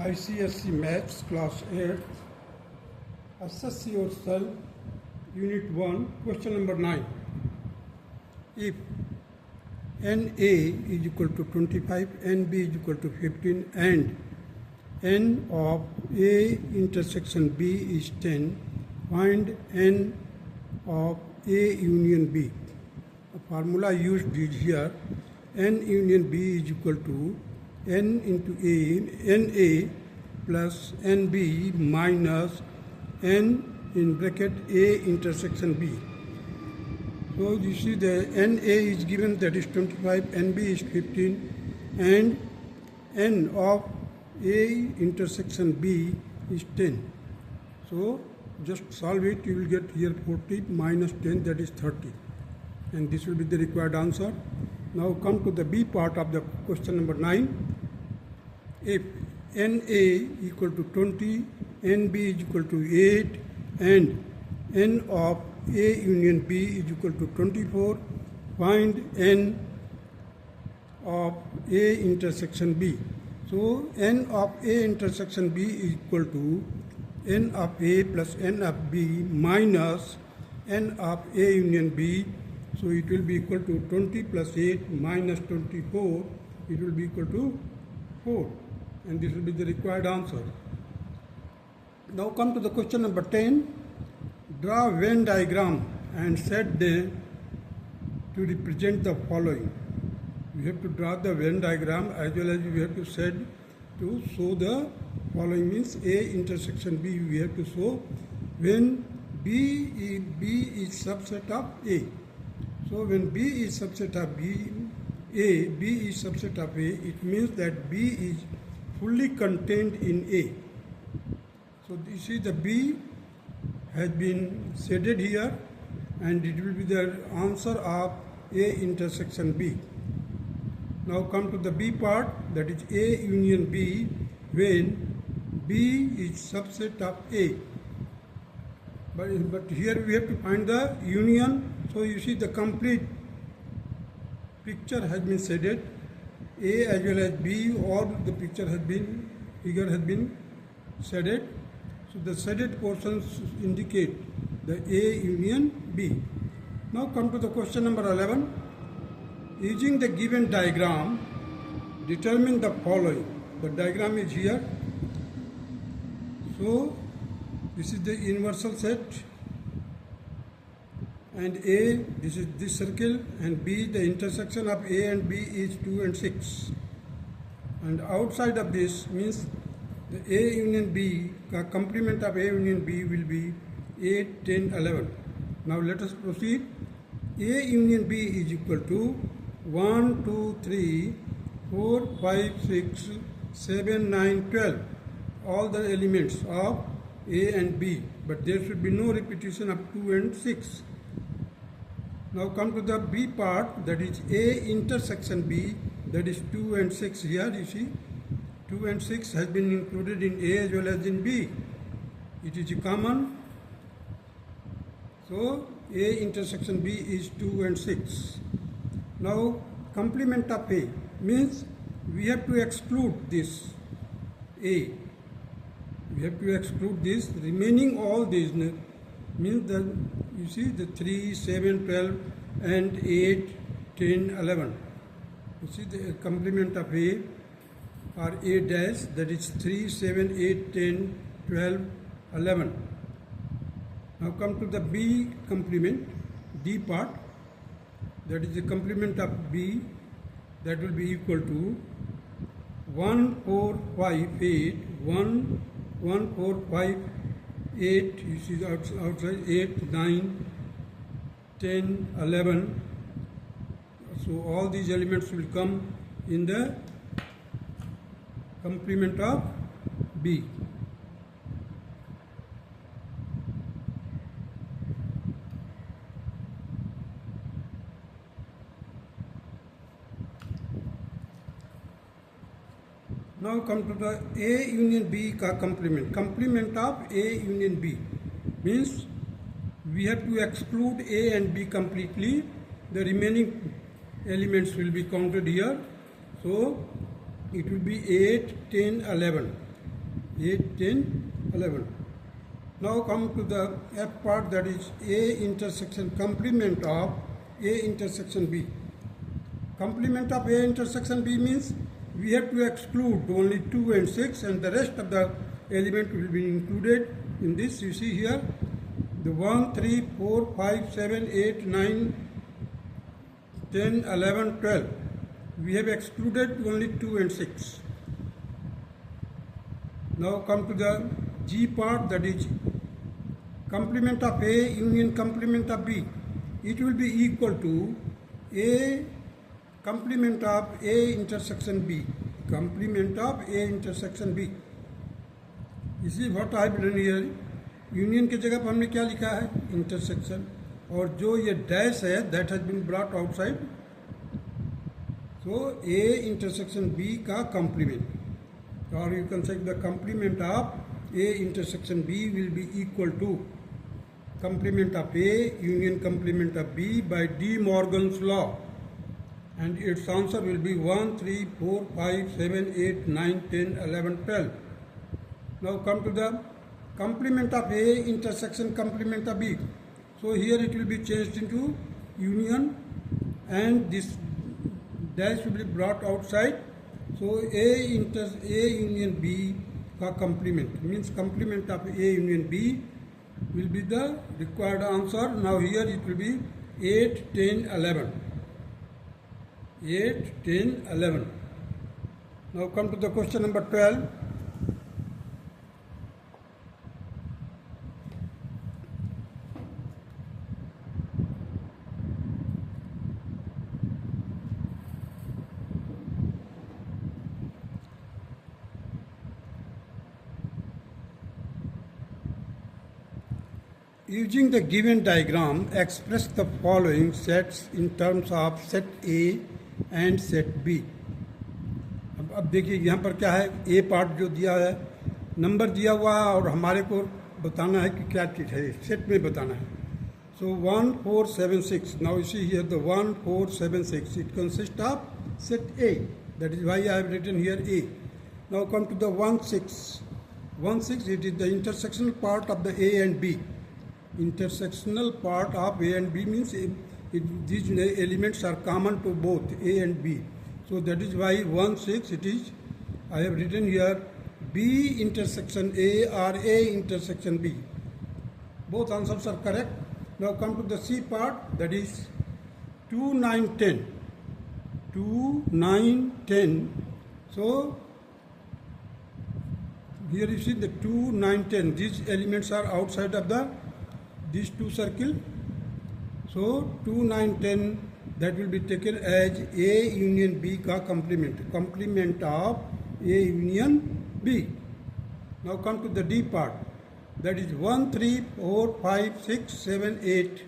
ICSE Maths Class 8, Assess Yourself, Unit 1, question number 9. If NA is equal to 25, NB is equal to 15, and N of A intersection B is 10, find N of A union B. The formula used is here. N union B is equal to N into A, NA plus NB minus N in bracket A intersection B. So you see the NA is given, that is 25, NB is 15, and N of A intersection B is 10. So just solve it, you will get here 40 minus 10, that is 30. And this will be the required answer. Now come to the B part of the question number 9. If NA equal to 20, NB is equal to 8, and N of A union B is equal to 24, find N of A intersection B. So N of A intersection B is equal to N of A plus N of B minus N of A union B. So it will be equal to 20 plus 8 minus 24. It will be equal to 4. And this will be the required answer. Now come to the question number 10. Draw a Venn diagram and set them to represent the following. You have to draw the Venn diagram as well as you have to set to show the following, means A intersection B. We have to show when B is subset of A. So when B is subset of B is subset of A, it means that B is fully contained in A. So you see the B has been shaded here, and it will be the answer of A intersection B. Now come to the B part, that is A union B, when B is subset of A. But here we have to find the union. So you see the complete picture has been shaded. A as well as B, all the figure has been shaded. So the shaded portions indicate the A union B. Now come to the question number 11. Using the given diagram, determine the following. The diagram is here. So this is the universal set, and A, this is this circle, and B, the intersection of A and B is 2 and 6. And outside of this means the A union B, complement of A union B will be 8, 10, 11. Now let us proceed. A union B is equal to 1, 2, 3, 4, 5, 6, 7, 9, 12. All the elements of A and B, but there should be no repetition of 2 and 6. Now come to the B part, that is A intersection B, that is 2 and 6 here. You see 2 and 6 has been included in A as well as in B. It is common. So A intersection B is 2 and 6. Now complement of A means we have to exclude this A. We have to exclude this. Remaining all these means that you see the 3, 7, 12 and 8, 10, 11. You see the complement of A or A dash, that is 3, 7, 8, 10, 12, 11. Now come to the B complement, D part, that is the complement of B, that will be equal to 1, 4, 5, 8, 1, 4, 5, 8, you see the outside, 8, 9, 10, 11. So all these elements will come in the complement of B. Now come to the A union B ka complement. Complement of A union B means we have to exclude A and B completely. The remaining elements will be counted here. So it will be 8, 10, 11. 8, 10, 11. Now come to the F part, that is A intersection complement of A intersection B. Complement of A intersection B means we have to exclude only 2 and 6 and the rest of the element will be included in this. You see here the 1, 3, 4, 5, 7, 8, 9, 10, 11, 12. We have excluded only 2 and 6. Now come to the G part, that is complement of A union complement of B. It will be equal to A complement of A intersection B. Complement of A intersection B. This is what I have done here. Union की जगह पर हमने क्या लिखा है, intersection, और जो ये डैश है that has been brought outside. So A intersection B का complement, or you can say the complement of A intersection B will be equal to complement of A union complement of B by De Morgan's law, and its answer will be 1, 3, 4, 5, 7, 8, 9, 10, 11, 12. Now come to the complement of A intersection complement of B. So here it will be changed into union and this dash will be brought outside. So A union B का complement means complement of A union B will be the required answer. Now here it will be 8, 10, 11. 8, 10, 11. Now come to the question number 12. Using the given diagram, express the following sets in terms of set A and set B. अब देखिए यहाँ पर क्या है, A part जो दिया है, number दिया हुआ है और हमारे को बताना है कि क्या चीज़ है, सेट में बताना है. So 1, 4, 7, 6. Now you see here the 1, 4, 7, 6. It consists of set A. That is why I have written here A. Now come to the 1, 6. 1, 6. It is the intersectional part of the A and B. Intersectional part of A and B means these elements are common to both A and B. So that is why 1, 6 it is. I have written here B intersection A or A intersection B. Both answers are correct. Now come to the C part, that is 2, 9, 10. 2, 9, 10. So here you see the 2, 9, 10. These elements are outside of these two circles. So 2, 9, 10 that will be taken as A union B का complement of A union B. Now come to the D part, that is 1, 3, 4, 5, 6, 7, 8.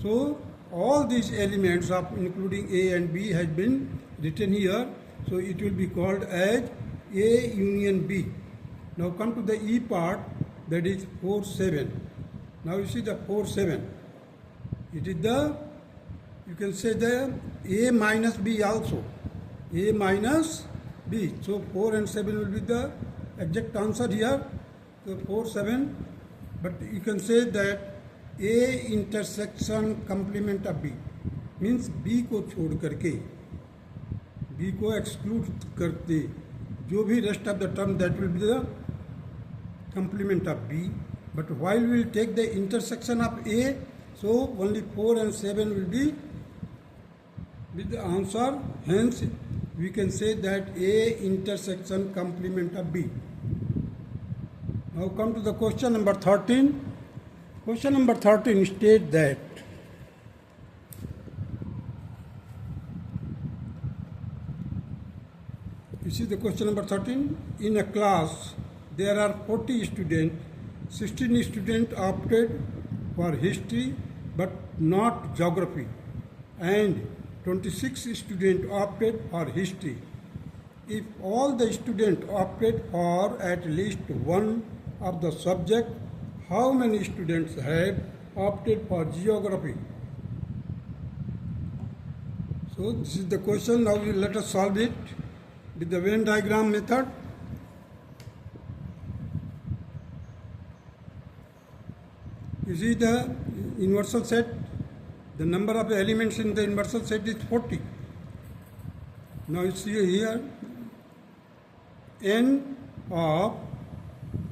So all these elements of including A and B has been written here. So it will be called as A union B. Now come to the E part, that is 4, 7. Now you see the 4, 7. It is the, you can say the A minus B also. A minus B. So 4 and 7 will be the exact answer here. So 4, 7. But you can say that A intersection complement of B. Means B को छोड़ करके, B को exclude करते, जो भी rest of the term that will be the complement of B. But while we will take the intersection of A, so only 4 and 7 will be with the answer. Hence, we can say that A intersection complement of B. Now come to the question number 13. Question number 13 states that you see the question number 13. In a class, there are 40 students. 16 students opted for history but not geography, and 26 students opted for history. If all the students opted for at least one of the subject, how many students have opted for geography? So this is the question. Now let us solve it with the Venn diagram method. You see the universal set, the number of elements in the universal set is 40. Now you see here, n of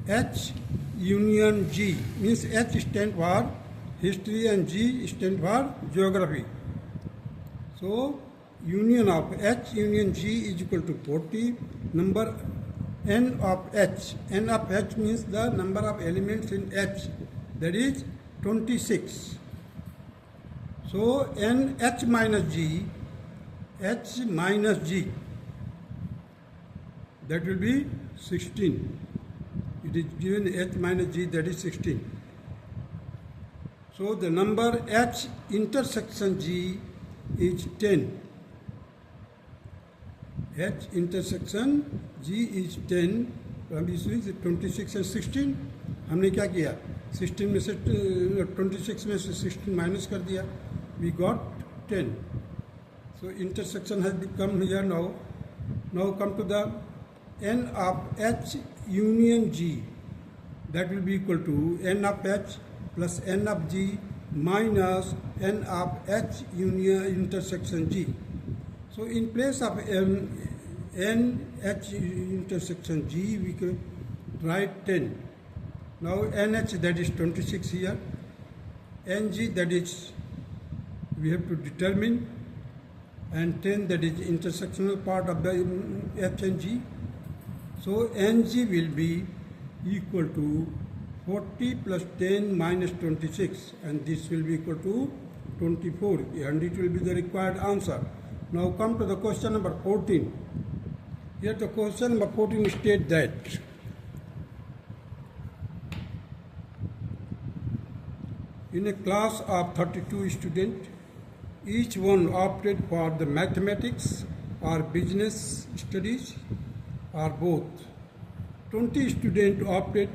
H union G, means H stands for history and G stands for geography. So union of H union G is equal to 40. Number n of H means the number of elements in H, that is 26. So n H minus G, that will be 16. It is given H minus G, that is 16. So the number H intersection G is 10. H intersection G is 10. अब इसमें 26 and 16 हमने क्या किया, 16 में से 26 में से 16 minus कर दिया, we got 10. So intersection has become here now. Now come to the n of H union G, that will be equal to n of H plus n of G minus n of H union intersection G. So in place of n H intersection G, we can write 10. Now NH, that is 26 here. NG, that is we have to determine, and 10, that is intersectional part of the H and G. So NG will be equal to 40 plus 10 minus 26, and this will be equal to 24, and it will be the required answer. Now come to the question number 14. Here the question number 14 states that in a class of 32 students, each one opted for the mathematics or business studies or both. 20 students opted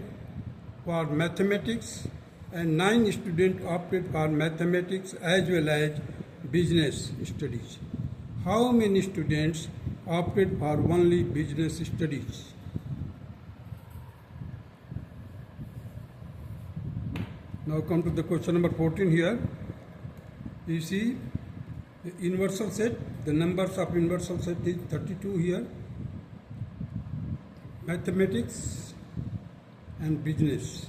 for mathematics and 9 students opted for mathematics as well as business studies. How many students opted for only business studies? Now come to the question number 14 here. You see the universal set, the numbers of universal set is 32 here. Mathematics and business.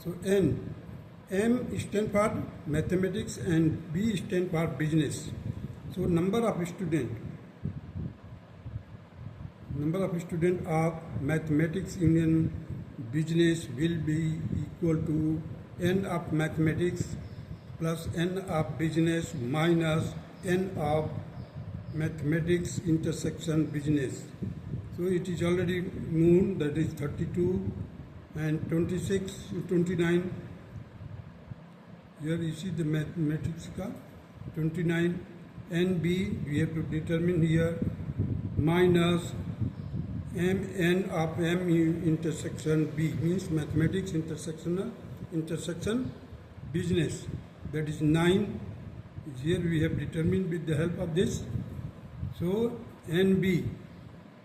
So M stands for mathematics and B stands for business. So number of students of mathematics union business will be equal to n of mathematics plus n of business minus n of mathematics intersection business. So it is already known, that is 32 and 26, 29. Here you see the mathematics ka 29 NB we have to determine here minus n of M intersection B, means mathematics intersection business, that is 9. Here we have determined with the help of this. So NB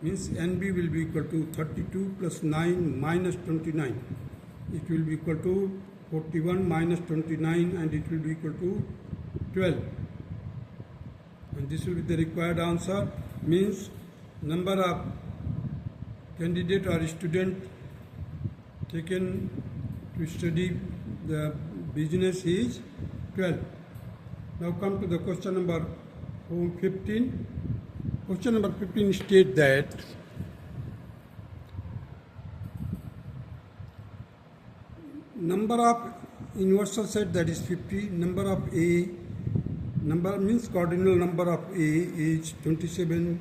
means NB will be equal to 32 plus 9 minus 29. It will be equal to 41 minus 29, and it will be equal to 12. And this will be the required answer, means number of candidate or student taken to study the business is 12. Now come to the question number 15. Question number 15 states that number of universal set, that is 50, number of A, number means cardinal number of A is 27,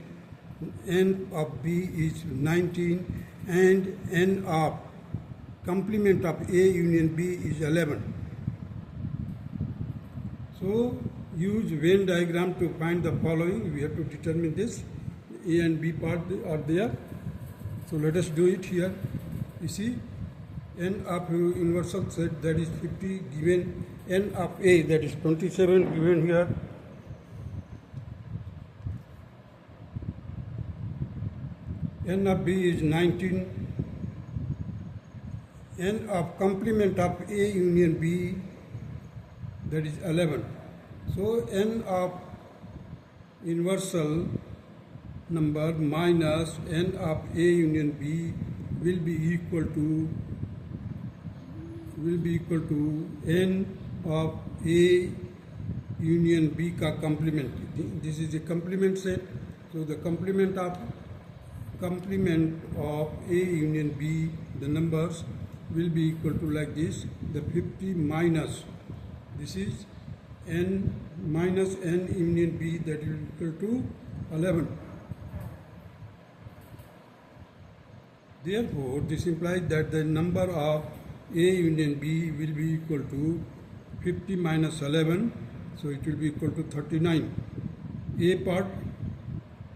n of B is 19, and n of complement of A union B is 11. So use Venn diagram to find the following. We have to determine this. A and B part are there. So let us do it here. You see, n of universal set, that is 50, given n of A, that is 27, given here. N of B is 19. N of complement of A union B that is 11. So n of universal number minus n of A union B will be equal to n of A union B का complement. This is a complement set. So the complement of A union B, the numbers will be equal to like this. The 50 minus, this is n minus n union B, that will be equal to 11. Therefore, this implies that the number of A union B will be equal to 50 minus 11, so it will be equal to 39. A part,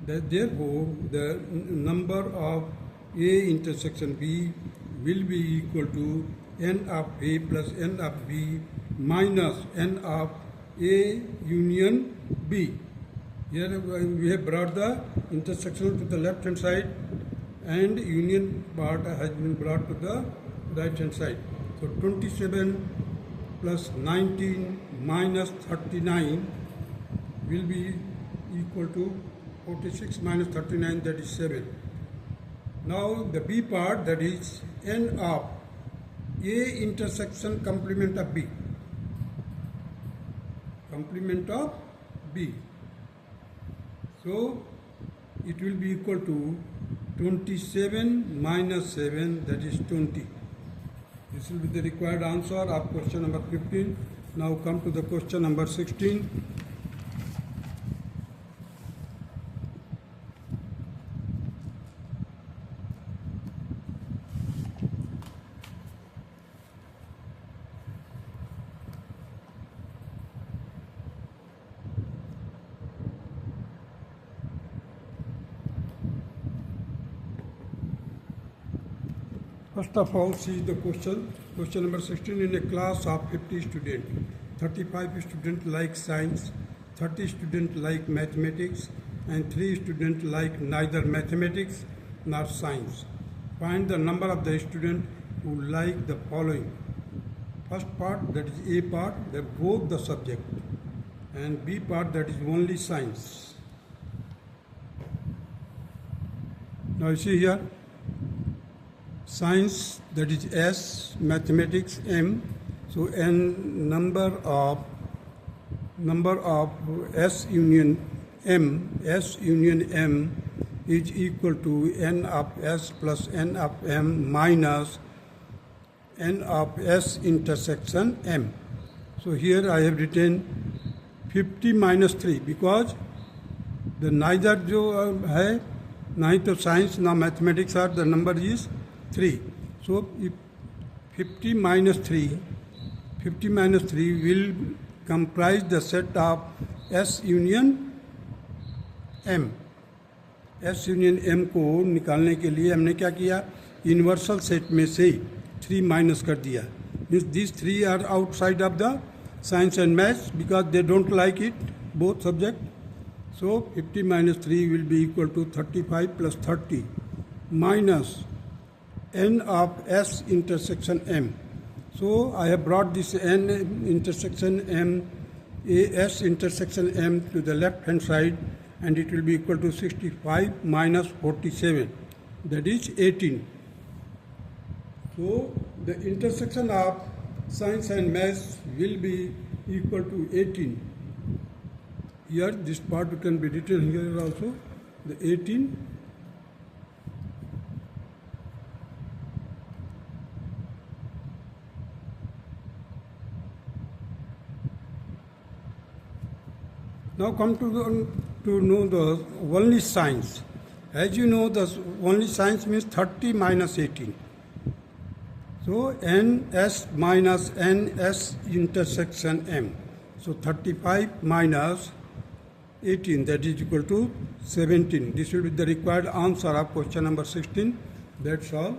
therefore, the number of A intersection B will be equal to n of A plus n of B minus n of A union B. Here we have brought the intersection to the left hand side and union part has been brought to the right hand side. So 27 plus 19 minus 39 will be equal to 46 minus 39, that is 7. Now the B part, that is n of A intersection complement of B. Complement of B. So it will be equal to 27 minus 7, that is 20. This will be the required answer of question number 15. Now come to the question number 16. First of all, see the question. Question number 16. In a class of 50 students, 35 students like science, 30 students like mathematics, and 3 students like neither mathematics nor science. Find the number of the students who like the following. First part, that is A part, that both the subject, and B part, that is only science. Now you see here, science, that is S, mathematics M. So n number of S union M is equal to n of S plus n of M minus n of S intersection M. So here I have written 50 minus 3 because the neither जो है ना ही तो science ना mathematics are, the number is 3. So if 50 minus 3 will comprise the set of S union M. S union M को निकालने के लिए हमने क्या किया, यूनिवर्सल सेट में से 3 माइनस कर दिया. Means these 3 are outside of the science and maths because they don't like it, both subject. So 50 minus 3 will be equal to 35 plus 30 minus n of S intersection M. So I have brought this n intersection M, S intersection M to the left hand side, and it will be equal to 65 minus 47, that is 18. So the intersection of science and maths will be equal to 18. Here this part can be written here also, the 18. Now come to know the only science. As you know, the only science means 30 minus 18. So NS minus NS intersection M. So 35 minus 18, that is equal to 17. This will be the required answer of question number 16. That's all.